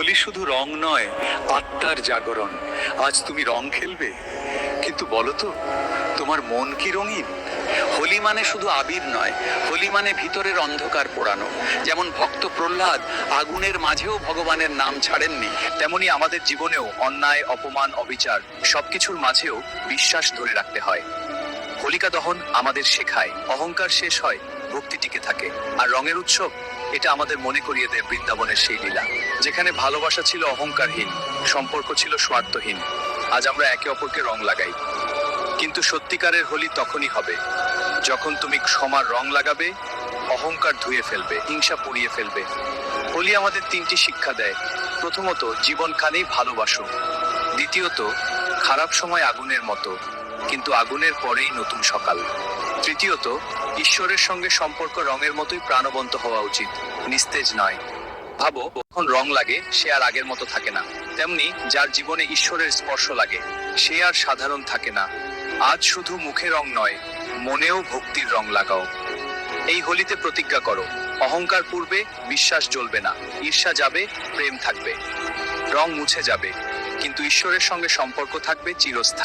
হোলি শুধু রং নয়, আত্মার জাগরণ। আজ তুমি রং খেলবে, কিন্তু বলো তো, তোমার মন কি রঙিন? হোলি মানে শুধু আবির নয়, হোলি মানে ভিতরের অন্ধকার পোড়ানো। যেমন ভক্ত প্রহ্লাদ আগুনের মাঝেও ভগবানের নাম ছাড়েননি, তেমনি আমাদের জীবনেও অন্যায়, অপমান, অবিচার সবকিছুর মাঝেও বিশ্বাস ধরে রাখতে হয়। হোলিকা দহন আমাদের শেখায় অহংকার শেষ হয়, ভক্তি টিকে থাকে। আর রঙের উৎসব, এটা আমাদের মনে করিয়ে দেয় বৃন্দাবনের সেই লীলা, যেখানে ভালোবাসা ছিল অহংকারহীন, সম্পর্ক ছিল স্বার্থহীন। আজ আমরা একে অপরকে রং লাগাই, কিন্তু সত্যিকারের হোলি তখনই হবে যখন তুমি ক্ষমার রং লাগাবে, অহংকার ধুয়ে ফেলবে, হিংসা পুড়িয়ে ফেলবে। হোলি আমাদের তিনটি শিক্ষা দেয়। প্রথমত, জীবনখানেই ভালোবাসো। দ্বিতীয়ত, খারাপ সময় আগুনের মতো, কিন্তু আগুনের পরেই নতুন সকাল। তৃতীয়ত, ঈশ্বরের সঙ্গে সম্পর্ক রঙের মতোই প্রাণবন্ত হওয়া উচিত, নিস্তেজ নয়। ভাবো, যখন রং লাগে সে আর আগের মতো থাকে না, তেমনি যার জীবনে ঈশ্বরের স্পর্শ লাগে সে আর সাধারণ থাকে না। আজ শুধু মুখে রং নয়, মনেও ভক্তির রং লাগাও। এই হোলিতে প্রতিজ্ঞা করো, অহংকার পূর্বে, বিশ্বাস জ্বলবে না, ঈর্ষা যাবে, প্রেম থাকবে। রং মুছে যাবে, কিন্তু ঈশ্বরের সঙ্গে সম্পর্ক থাকবে চিরস্থায়ী।